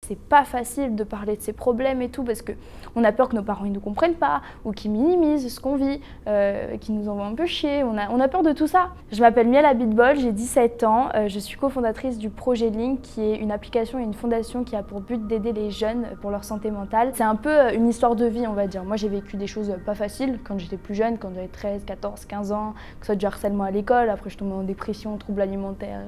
C'est pas facile de parler de ses problèmes et tout parce qu'on a peur que nos parents ils nous comprennent pas ou qu'ils minimisent ce qu'on vit, qu'ils nous envoient un peu chier. On a peur de tout ça. Je m'appelle Miel Abitbol, j'ai 17 ans. Je suis cofondatrice du projet Link qui est une application et une fondation qui a pour but d'aider les jeunes pour leur santé mentale. C'est un peu une histoire de vie, on va dire. Moi, j'ai vécu des choses pas faciles quand j'étais plus jeune, quand j'avais 13, 14, 15 ans, que ce soit du harcèlement à l'école. Après, je tombais en dépression, troubles alimentaires.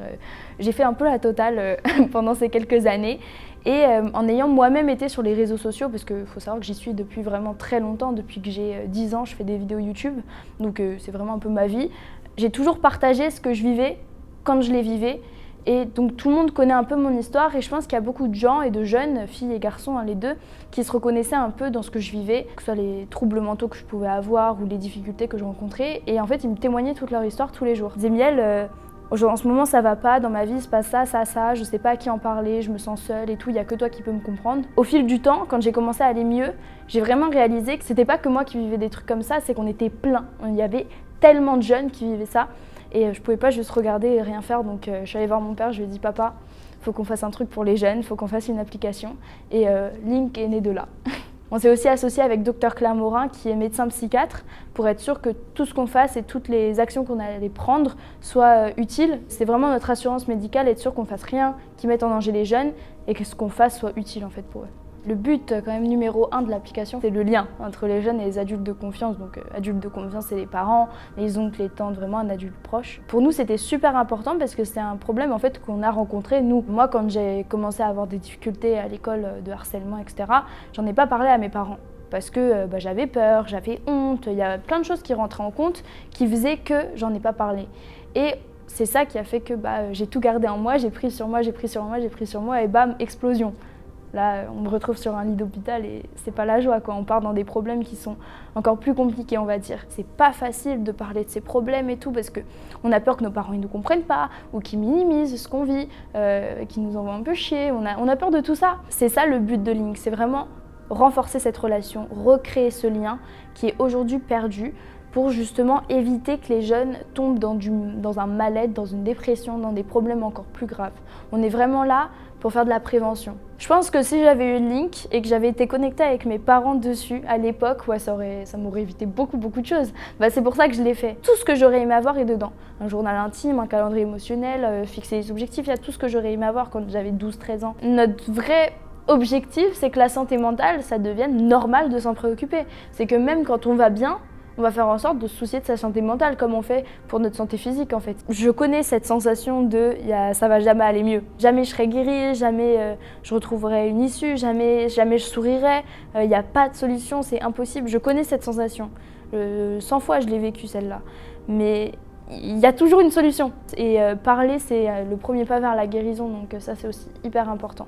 J'ai fait un peu la totale pendant ces quelques années. Et en ayant moi-même été sur les réseaux sociaux, parce qu'il faut savoir que j'y suis depuis vraiment très longtemps, depuis que j'ai 10 ans, je fais des vidéos YouTube, donc c'est vraiment un peu ma vie. J'ai toujours partagé ce que je vivais quand je les vivais, et donc tout le monde connaît un peu mon histoire, et je pense qu'il y a beaucoup de gens et de jeunes, filles et garçons, hein, les deux, qui se reconnaissaient un peu dans ce que je vivais, que ce soit les troubles mentaux que je pouvais avoir ou les difficultés que je rencontrais, et en fait ils me témoignaient toute leur histoire tous les jours. Ils disaient Miel, en ce moment ça va pas, dans ma vie il se passe ça, je sais pas à qui en parler, je me sens seule et tout, il y a que toi qui peux me comprendre. Au fil du temps, quand j'ai commencé à aller mieux, j'ai vraiment réalisé que c'était pas que moi qui vivais des trucs comme ça, c'est qu'on était plein. Il y avait tellement de jeunes qui vivaient ça et je pouvais pas juste regarder et rien faire, donc je suis allée voir mon père, je lui ai dit papa, faut qu'on fasse un truc pour les jeunes, faut qu'on fasse une application et Link est né de là. On s'est aussi associé avec Dr Claire Morin, qui est médecin psychiatre, pour être sûr que tout ce qu'on fasse et toutes les actions qu'on allait prendre soient utiles. C'est vraiment notre assurance médicale, être sûr qu'on ne fasse rien qui mette en danger les jeunes et que ce qu'on fasse soit utile en fait pour eux. Le but quand même numéro 1 de l'application, c'est le lien entre les jeunes et les adultes de confiance. Donc adultes de confiance, c'est les parents, les oncles, les tantes, vraiment un adulte proche. Pour nous, c'était super important parce que c'est un problème en fait qu'on a rencontré nous. Moi, quand j'ai commencé à avoir des difficultés à l'école de harcèlement, etc., j'en ai pas parlé à mes parents. Parce que j'avais peur, j'avais honte, il y a plein de choses qui rentraient en compte qui faisaient que j'en ai pas parlé. Et c'est ça qui a fait que j'ai tout gardé en moi, j'ai pris sur moi et bam, explosion. Là, on me retrouve sur un lit d'hôpital et c'est pas la joie, quoi. On part dans des problèmes qui sont encore plus compliqués, on va dire. C'est pas facile de parler de ces problèmes et tout parce qu'on a peur que nos parents ils nous comprennent pas ou qu'ils minimisent ce qu'on vit, qu'ils nous envoient un peu chier. On a peur de tout ça. C'est ça le but de Link, c'est vraiment renforcer cette relation, recréer ce lien qui est aujourd'hui perdu pour justement éviter que les jeunes tombent dans un mal-être, dans une dépression, dans des problèmes encore plus graves. On est vraiment là pour faire de la prévention. Je pense que si j'avais eu Link et que j'avais été connectée avec mes parents dessus à l'époque, ça m'aurait évité beaucoup de choses. C'est pour ça que je l'ai fait. Tout ce que j'aurais aimé avoir est dedans. Un journal intime, un calendrier émotionnel, fixer les objectifs, il y a tout ce que j'aurais aimé avoir quand j'avais 12-13 ans. Notre vrai objectif, c'est que la santé mentale, ça devienne normal de s'en préoccuper. C'est que même quand on va bien, on va faire en sorte de se soucier de sa santé mentale, comme on fait pour notre santé physique en fait. Je connais cette sensation de ça va jamais aller mieux. Jamais je serai guérie, jamais je retrouverai une issue, jamais je sourirai. Il n'y a pas de solution, c'est impossible. Je connais cette sensation. 100 fois je l'ai vécue celle-là. Mais il y a toujours une solution. Et parler, c'est le premier pas vers la guérison, donc ça c'est aussi hyper important.